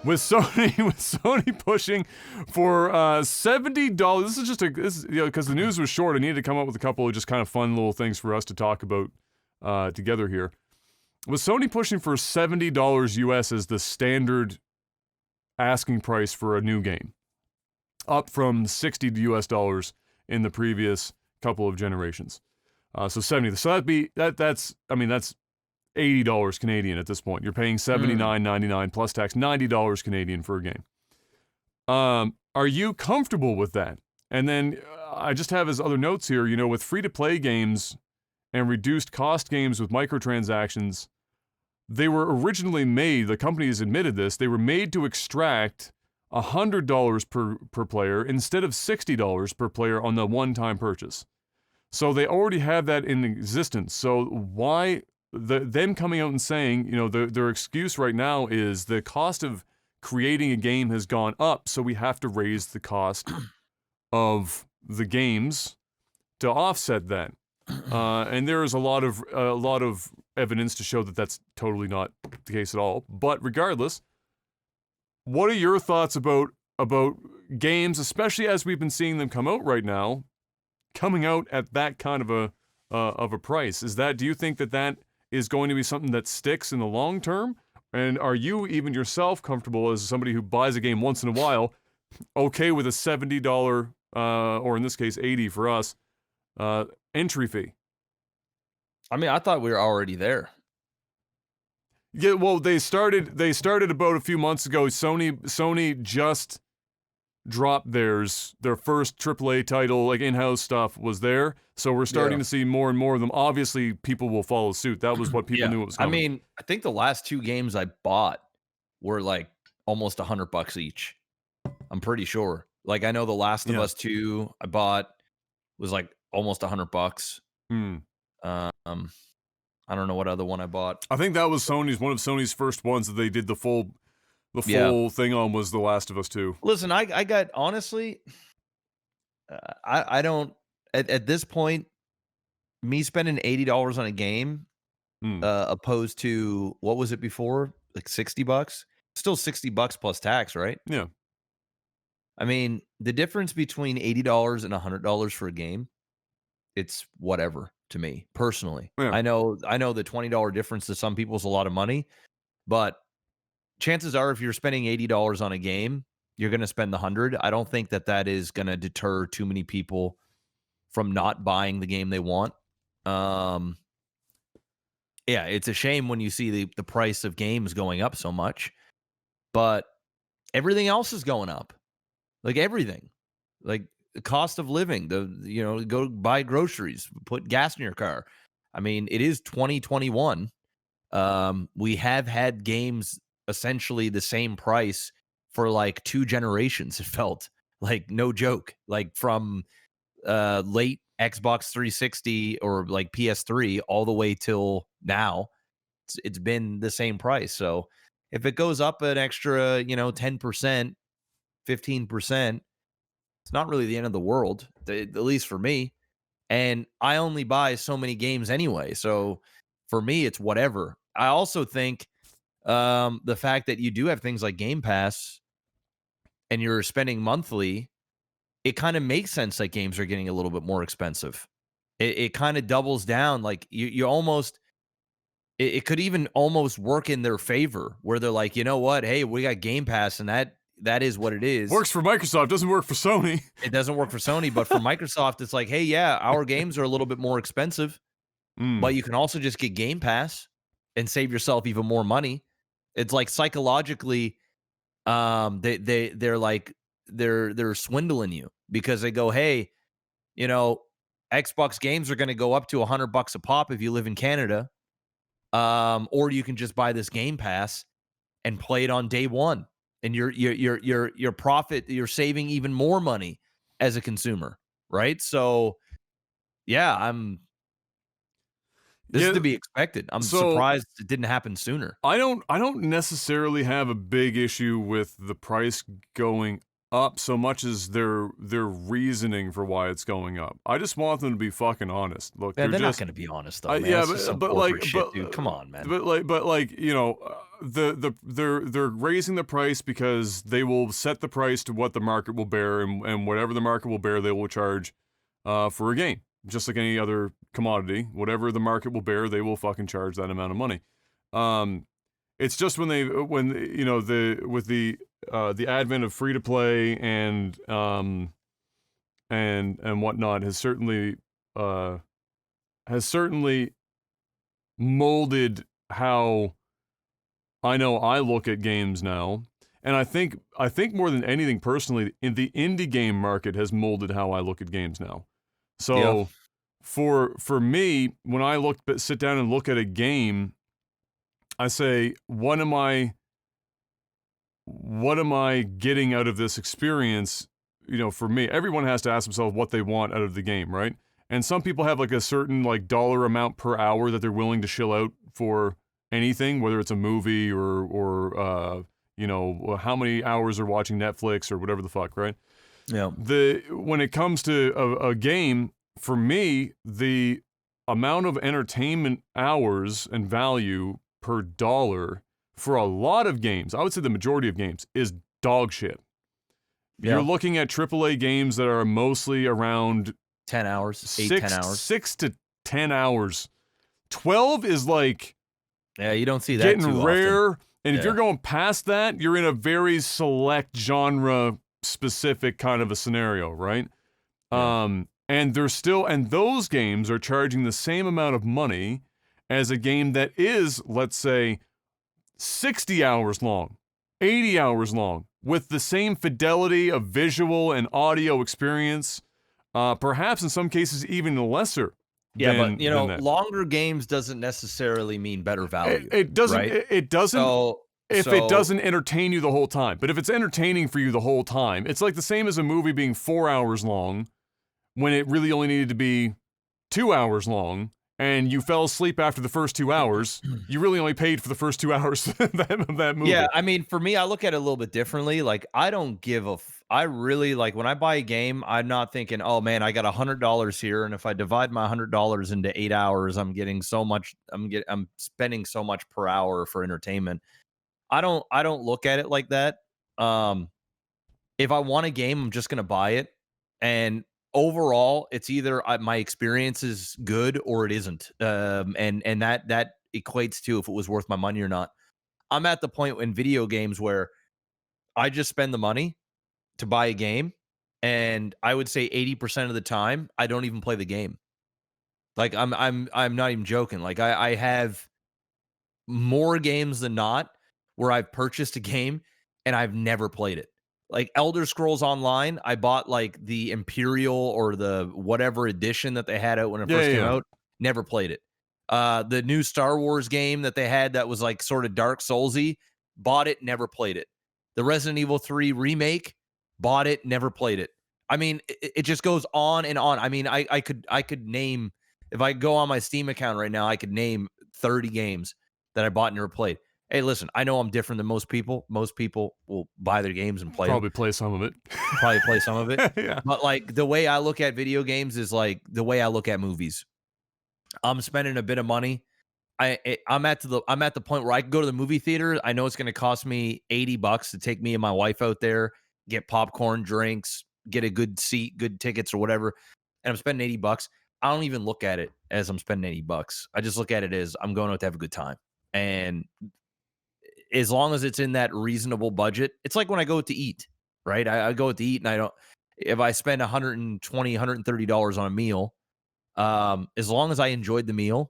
with Sony pushing for $70. This is just because the news was short. I needed to come up with a couple of just kind of fun little things for us to talk about together here. With Sony pushing for $70 US as the standard asking price for a new game, up from $60 US in the previous couple of generations. So 70. So that's $80 Canadian at this point. You're paying $79.99 plus tax, $90 Canadian for a game. Are you comfortable with that? And then I just have his other notes here. With free-to-play games and reduced cost games with microtransactions, they were originally made, the company has admitted this, they were made to extract $100 per player instead of $60 per player on the one-time purchase. So they already have that in existence. So why them coming out and saying, their excuse right now is the cost of creating a game has gone up, so we have to raise the cost of the games to offset that. And there is a lot of evidence to show that that's totally not the case at all. But regardless, what are your thoughts about games, especially as we've been seeing them come out right now, coming out at that kind of a price? Do you think that is going to be something that sticks in the long term? And are you even yourself comfortable as somebody who buys a game once in a while, okay with a $70, or in this case $80 for us, entry fee? I mean, I thought we were already there. Yeah, well, they started about a few months ago. Sony just dropped their first AAA title, like in-house stuff was there. So we're starting to see more and more of them. Obviously, people will follow suit. That was what people knew it was coming. I mean, I think the last two games I bought were like almost $100 each. I'm pretty sure. Like, I know The Last of Us 2 I bought was like almost $100. I don't know what other one I bought. I think that was one of Sony's first ones that they did the full thing on was The Last of Us 2. Listen, I got, honestly, I don't, at this point, me spending $80 on a game, opposed to, what was it before? Like $60? Still $60 plus tax, right? Yeah. I mean, the difference between $80 and $100 for a game, it's whatever to me personally. Yeah. I know the $20 difference to some people is a lot of money, but chances are if you're spending $80 on a game, you're going to spend the $100. I don't think that is going to deter too many people from not buying the game they want. Yeah, it's a shame when you see the price of games going up so much, but everything else is going up. Like everything. Like the cost of living, go buy groceries, put gas in your car. I mean, it is 2021. We have had games essentially the same price for like 2 generations. It felt like, no joke, like from late Xbox 360 or like PS3 all the way till now. It's been the same price. So if it goes up an extra, 10%, 15%, it's not really the end of the world, at least for me. And I only buy so many games anyway. So for me, it's whatever. I also think the fact that you do have things like Game Pass and you're spending monthly, it kind of makes sense that games are getting a little bit more expensive. It kind of doubles down. Like you almost, it could even almost work in their favor where they're like, you know what? Hey, we got Game Pass and that is what it is. Works for Microsoft, doesn't work for Sony. It doesn't work for Sony, but for Microsoft, it's like, hey, yeah, our games are a little bit more expensive, but you can also just get Game Pass and save yourself even more money. It's like psychologically, they're like they're swindling you because they go, hey, Xbox games are going to go up to $100 a pop if you live in Canada, or you can just buy this Game Pass and play it on day one. And your profit, you're saving even more money as a consumer, right? So, yeah, this is to be expected. I'm surprised it didn't happen sooner. I don't necessarily have a big issue with the price going up so much as their reasoning for why it's going up. I just want them to be fucking honest. Look, they're not going to be honest though. Man. Yeah, but like, shit, dude, come on, man. But they're raising the price because they will set the price to what the market will bear, and whatever the market will bear, they will charge for a game. Just like any other commodity, whatever the market will bear, they will fucking charge that amount of money. It's just when you know, with the advent of free to play and whatnot has certainly molded how I know I look at games now. And I think more than anything, personally, in the indie game market has molded how I look at games now. So Yeah. for me, when I sit down and look at a game, I say, what am I getting out of this experience? You know, for me, everyone has to ask themselves what they want out of the game, right? And some people have like a certain like dollar amount per hour that they're willing to shill out for anything, whether it's a movie or you know, how many hours they're watching Netflix or whatever the fuck, right? Yeah. When it comes to a game, for me, the amount of entertainment hours and value per dollar for a lot of games, I would say the majority of games, is dog shit. Yeah. You're looking at AAA games that are mostly around 10 hours, 10 hours. 6 to 10 hours. 12 is like Yeah, you don't see that getting too rare. often. And if Yeah. you're going past that, you're in a very select genre specific kind of a scenario, right? Yeah. And those games are charging the same amount of money as a game that is, let's say, 60 hours long, 80 hours long, with the same fidelity of visual and audio experience, perhaps in some cases even lesser. Yeah, than, but you than know, that. longer games doesn't necessarily mean better value. It doesn't. Right? It doesn't. So If it doesn't entertain you the whole time. But if it's entertaining for you the whole time, it's like the same as a movie being 4 hours long when it really only needed to be 2 hours long, and you fell asleep after the first 2 hours, you really only paid for the first 2 hours of that movie. Yeah, I mean, for me, I look at it a little bit differently. Like, I don't give I really like when I buy a game, I'm not thinking, oh man, I got $100 here, and if I divide my $100 into 8 hours, I'm getting so much. I'm spending so much per hour for entertainment. I don't look at it like that. If I want a game, I'm just gonna buy it, and overall, it's either my experience is good or it isn't. And that equates to if it was worth my money or not. I'm at the point in video games where I just spend the money to buy a game, and I would say 80% of the time I don't even play the game. Like I'm not even joking. Like I have more games than not where I've purchased a game and I've never played it. Like Elder Scrolls Online, I bought like the Imperial or the whatever edition that they had out when it first came out. Never played it. The new Star Wars game that they had that was like sort of Dark Soulsy, bought it, never played it. The Resident Evil 3 remake, bought it, never played it. I mean, it just goes on and on. I mean, I could name, if I go on my Steam account right now, I could name 30 games that I bought and never played. Hey, listen, I know I'm different than most people. Most people will buy their games and play them. Probably play some of it. Probably play some of it. Yeah. But like the way I look at video games is like the way I look at movies. I'm spending a bit of money. I'm at the point where I can go to the movie theater. I know it's going to cost me $80 to take me and my wife out there, get popcorn, drinks, get a good seat, good tickets or whatever, and I'm spending $80. I don't even look at it as I'm spending $80. I just look at it as I'm going out to have a good time. And as long as it's in that reasonable budget, it's like when I go out to eat, right? I go out to eat and I don't, if I spend $120, $130 on a meal, as long as I enjoyed the meal,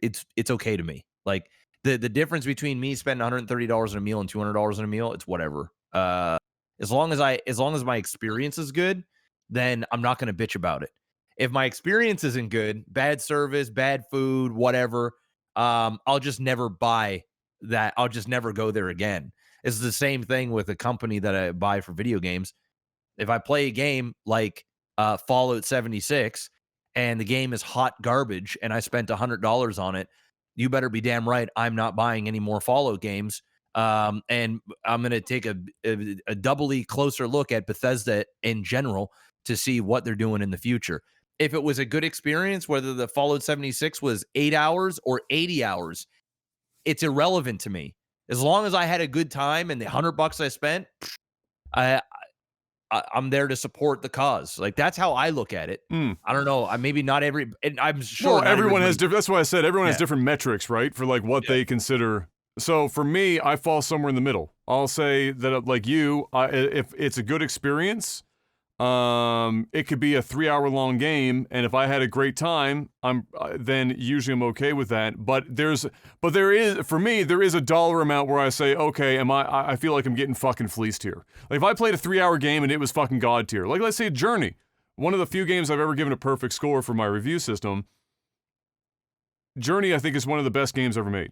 it's okay to me. Like the difference between me spending $130 on a meal and $200 on a meal, it's whatever. As long as my experience is good, then I'm not going to bitch about it. If my experience isn't good, bad service, bad food, whatever, I'll just never buy that. I'll just never go there again. It's the same thing with a company that I buy for video games. If I play a game like Fallout 76 and the game is hot garbage and I spent $100 on it, you better be damn right I'm not buying any more Fallout games. And I'm going to take a doubly closer look at Bethesda in general to see what they're doing in the future. If it was a good experience, whether the Fallout 76 was 8 hours or 80 hours, it's irrelevant to me. As long as I had a good time and the $100 I spent, I'm there to support the cause. Like, that's how I look at it. I don't know. Maybe not every, and I'm sure well, everyone has different. That's why I said everyone has Yeah. different metrics, right? For like what they consider. So for me, I fall somewhere in the middle. I'll say that like you, if it's a good experience, it could be a 3-hour long game, and if I had a great time, then usually I'm okay with that. But there is for me there is a dollar amount where I say, okay, I feel like I'm getting fucking fleeced here. Like if I played a 3-hour game and it was fucking god tier, like let's say Journey, one of the few games I've ever given a perfect score for my review system. Journey, I think, is one of the best games ever made.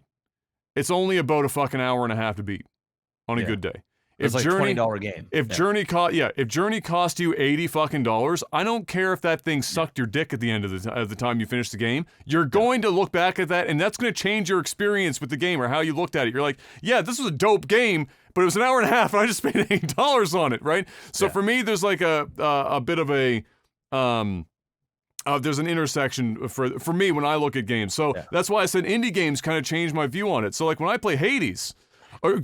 It's only about a fucking hour and a half to beat on a good day. It's like $20 game. If Journey cost you $80 fucking dollars, I don't care if that thing sucked your dick at the end of the time you finish the game. You're going to look back at that, and that's going to change your experience with the game or how you looked at it. You're like, yeah, this was a dope game, but it was an hour and a half, and I just spent $80 on it, right? So for me, there's like a bit of a there's an intersection for me when I look at games. So that's why I said indie games kind of changed my view on it. So like when I play Hades, or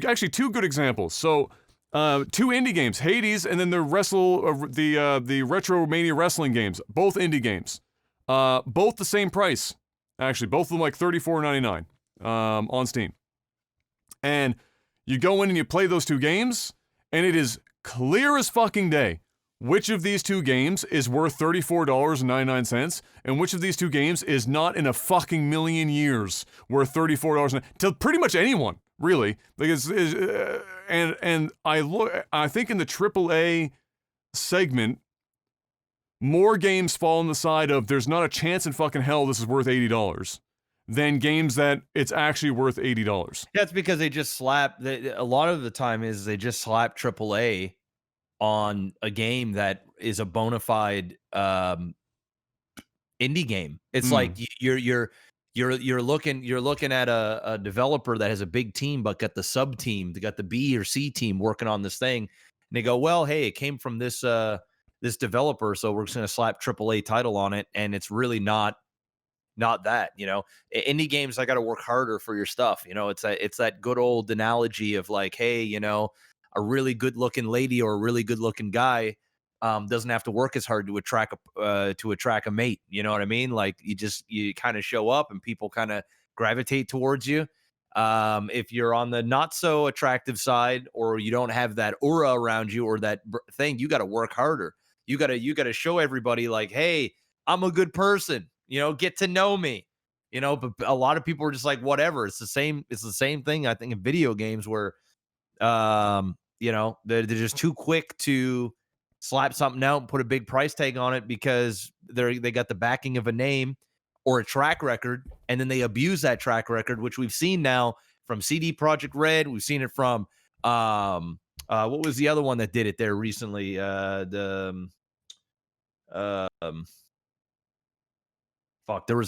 actually two good examples. So two indie games, Hades and then the Retro Mania wrestling games, both indie games. Both the same price. Actually, both of them like $34.99 on Steam. And you go in and you play those two games, and it is clear as fucking day which of these two games is worth $34.99, and which of these two games is not in a fucking million years worth $34 to pretty much anyone, really. Like and I think in the AAA segment, more games fall on the side of there's not a chance in fucking hell this is worth $80 than games that it's actually worth $80. That's because they just slap. A lot of the time is they just slap AAA on a game that is a bona fide indie game. It's like you're looking at a developer that has a big team but got the sub team, they got the B or C team working on this thing, and they go, well, hey, it came from this developer, so we're just gonna slap AAA title on it, and it's really not that. Indie games, I got to work harder for your stuff. It's that good old analogy of like, hey, a really good looking lady or a really good looking guy doesn't have to work as hard to attract a mate. You know what I mean? Like you kind of show up and people kind of gravitate towards you. If you're on the not so attractive side, or you don't have that aura around you or that thing, you got to work harder. You got to show everybody like, hey, I'm a good person, get to know me, but a lot of people are just like, whatever. It's the same thing, I think, in video games where, they're just too quick to slap something out and put a big price tag on it because they got the backing of a name or a track record, and then they abuse that track record, which we've seen now from CD Projekt Red. We've seen it from what was the other one that did it there recently? There was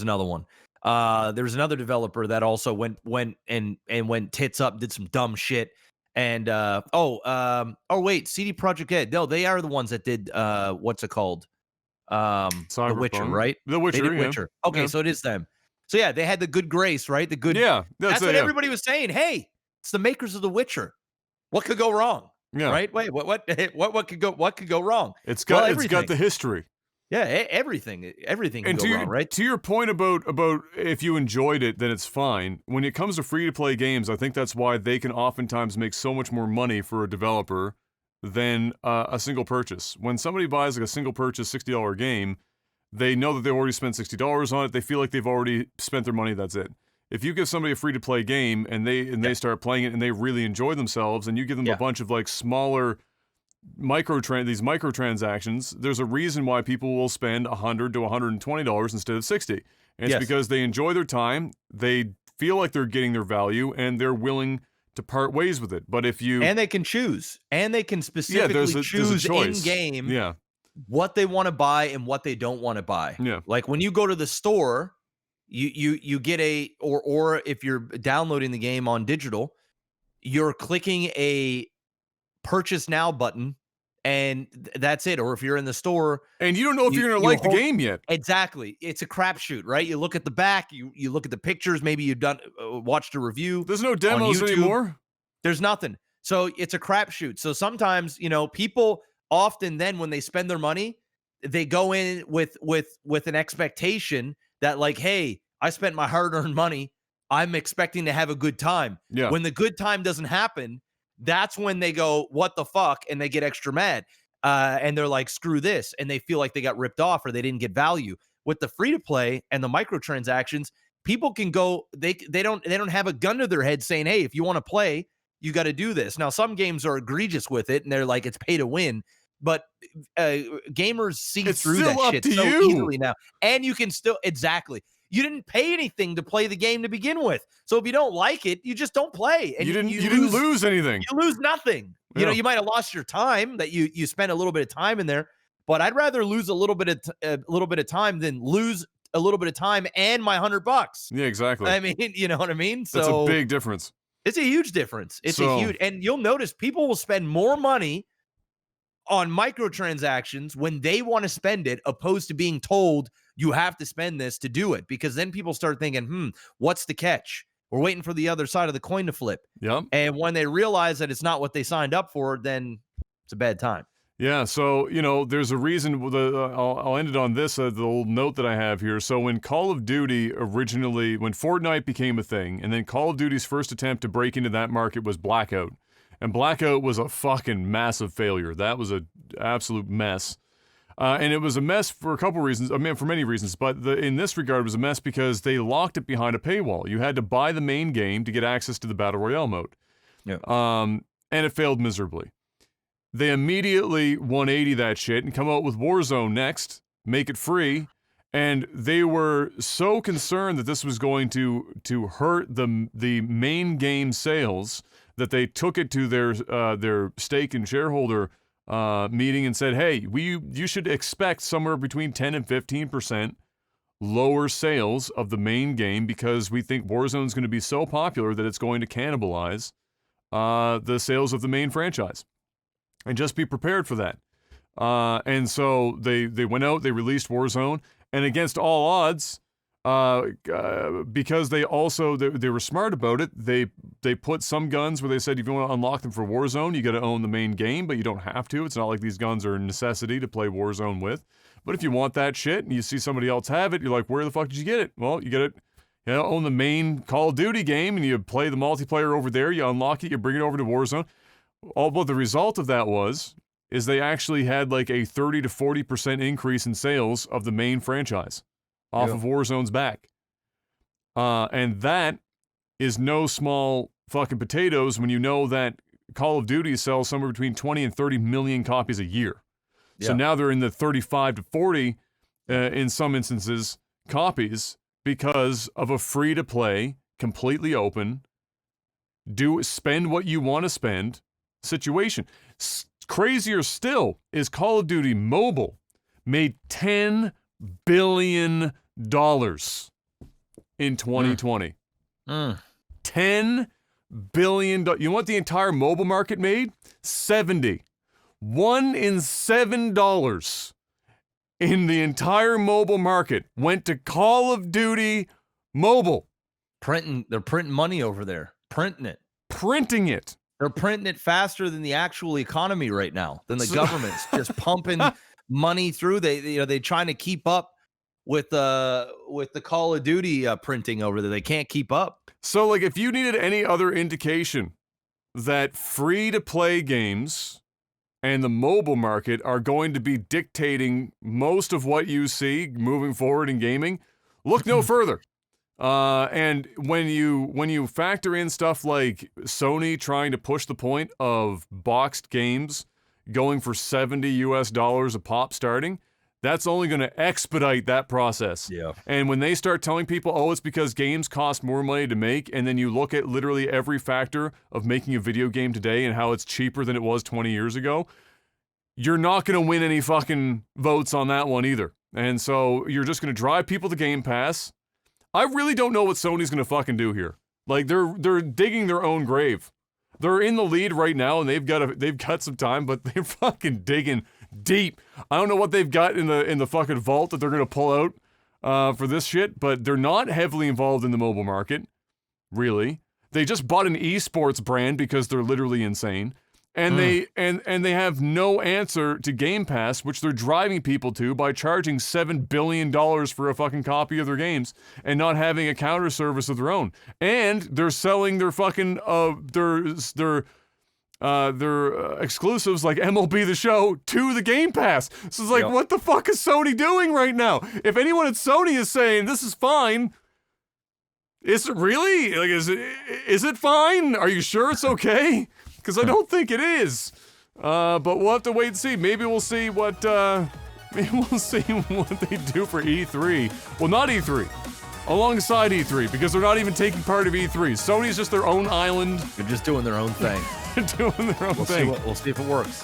another one. There was another developer that also went tits up, did some dumb shit. And wait, CD Projekt Red. No, they are the ones that did what's it called? The Witcher, right? The Witcher. They did Witcher. Okay, so it is them. So yeah, they had the good grace, right? The good. Yeah, that's what everybody was saying. Hey, it's the makers of The Witcher. What could go wrong? Yeah. Right? Wait, what could go wrong? It's got the history. Yeah, everything can go wrong, right? To your point about if you enjoyed it, then it's fine. When it comes to free-to-play games, I think that's why they can oftentimes make so much more money for a developer than a single purchase. When somebody buys like a single purchase $60 game, they know that they've already spent $60 on it. They feel like they've already spent their money. That's it. If you give somebody a free-to-play game and they start playing it and they really enjoy themselves, and you give them a bunch of like smaller microtransactions, there's a reason why people will spend $100 to $120 instead of $60. And it's because they enjoy their time, they feel like they're getting their value, and they're willing to part ways with it. But if you they can choose, and they can specifically choose in game what they want to buy and what they don't want to buy. Yeah, like when you go to the store, you get or if you're downloading the game on digital, you're clicking a purchase now button, and that's it. Or if you're in the store, And you don't know if you're going to you like the hold- game yet. Exactly. It's a crapshoot, right? You look at the back, you look at the pictures. Maybe you've done watched a review. There's no on demos YouTube. anymore. There's nothing. So it's a crapshoot. So sometimes, people often then when they spend their money, they go in with an expectation that like, hey, I spent my hard-earned money. I'm expecting to have a good time. Yeah. When the good time doesn't happen, that's when they go, what the fuck? And they get extra mad. And they're like, screw this. And they feel like they got ripped off or they didn't get value. With the free-to-play and the microtransactions, people can go, they don't have a gun to their head saying, hey, if you want to play, you got to do this. Now, some games are egregious with it, and they're like, it's pay to win. But gamers see It's through still that up shit to so you. easily now. And you can still, exactly. You didn't pay anything to play the game to begin with. So if you don't like it, you just don't play. And You didn't lose anything. You lose nothing. Yeah. You might have lost your time that you spent a little bit of time in there. But I'd rather lose a little bit of time than lose a little bit of time and my $100. Yeah, exactly. I mean, you know what I mean? So That's a big difference. it's a huge difference. It's a huge, and you'll notice people will spend more money on microtransactions when they want to spend it, opposed to being told you have to spend this to do it. Because then people start thinking, what's the catch? We're waiting for the other side of the coin to flip. Yep. And when they realize that it's not what they signed up for, then it's a bad time. Yeah, so, there's a reason. I'll end it on this, the little note that I have here. So when Call of Duty originally, when Fortnite became a thing, and then Call of Duty's first attempt to break into that market was Blackout. And Blackout was a fucking massive failure. That was an absolute mess. And it was a mess for a couple reasons. I mean, for many reasons. But in this regard, it was a mess because they locked it behind a paywall. You had to buy the main game to get access to the Battle Royale mode. Yeah. And it failed miserably. They immediately 180 that shit and come out with Warzone next, make it free, and they were so concerned that this was going to hurt the main game sales that they took it to their stake and shareholder meeting and said, hey, you should expect somewhere between 10 and 15% lower sales of the main game because we think Warzone is going to be so popular that it's going to cannibalize the sales of the main franchise. And just be prepared for that. And so they went out, they released Warzone, and against all odds, because they were smart about it, they put some guns where they said if you want to unlock them for Warzone, you got to own the main game, but you don't have to. It's not like these guns are a necessity to play Warzone with. But if you want that shit and you see somebody else have it, you're like, where the fuck did you get it? Well, you get it. Own the main Call of Duty game, and you play the multiplayer over there. You unlock it, you bring it over to Warzone. But the result of that is they actually had like a 30 to 40% increase in sales of the main franchise off of Warzone's back. And that is no small fucking potatoes when you know that Call of Duty sells somewhere between 20 and 30 million copies a year. Yeah. So now they're in the 35 to 40, in some instances, copies because of a free-to-play, completely open, spend what you want to spend situation. Crazier still is Call of Duty Mobile made $10 billion in 2020. $10 billion. You know what the entire mobile market made? 70. $1 in $7 in the entire mobile market went to Call of Duty Mobile. They're printing money over there. Printing it. They're printing it faster than the actual economy right now, than the government's just pumping money through. They're trying to keep up with the Call of Duty printing over there. They can't keep up. So, like, if you needed any other indication that free-to-play games and the mobile market are going to be dictating most of what you see moving forward in gaming, look no further. And when you factor in stuff like Sony trying to push the point of boxed games going for $70 a pop starting, that's only going to expedite that process. Yeah. And when they start telling people, oh, it's because games cost more money to make, and then you look at literally every factor of making a video game today and how it's cheaper than it was 20 years ago, you're not going to win any fucking votes on that one either. And so you're just going to drive people to Game Pass. I really don't know what Sony's going to fucking do here. Like, they're digging their own grave. They're in the lead right now, and they've got some time, but they're fucking digging deep. I don't know what they've got in the fucking vault that they're gonna pull out for this shit, but they're not heavily involved in the mobile market, really. They just bought an esports brand because they're literally insane. And they have no answer to Game Pass, which they're driving people to by charging $7 billion for a fucking copy of their games and not having a counter service of their own. And they're selling their fucking their exclusives like MLB The Show to the Game Pass. So it's like, what the fuck is Sony doing right now? If anyone at Sony is saying this is fine, is it really? Like, is it fine? Are you sure it's okay? Because I don't think it is. But we'll have to wait and see. Maybe we'll see what they do for E3. Well, not E3. Alongside E3, because they're not even taking part of E3. Sony's just their own island. They're just doing their own thing. They're doing their own thing. We'll see if it works.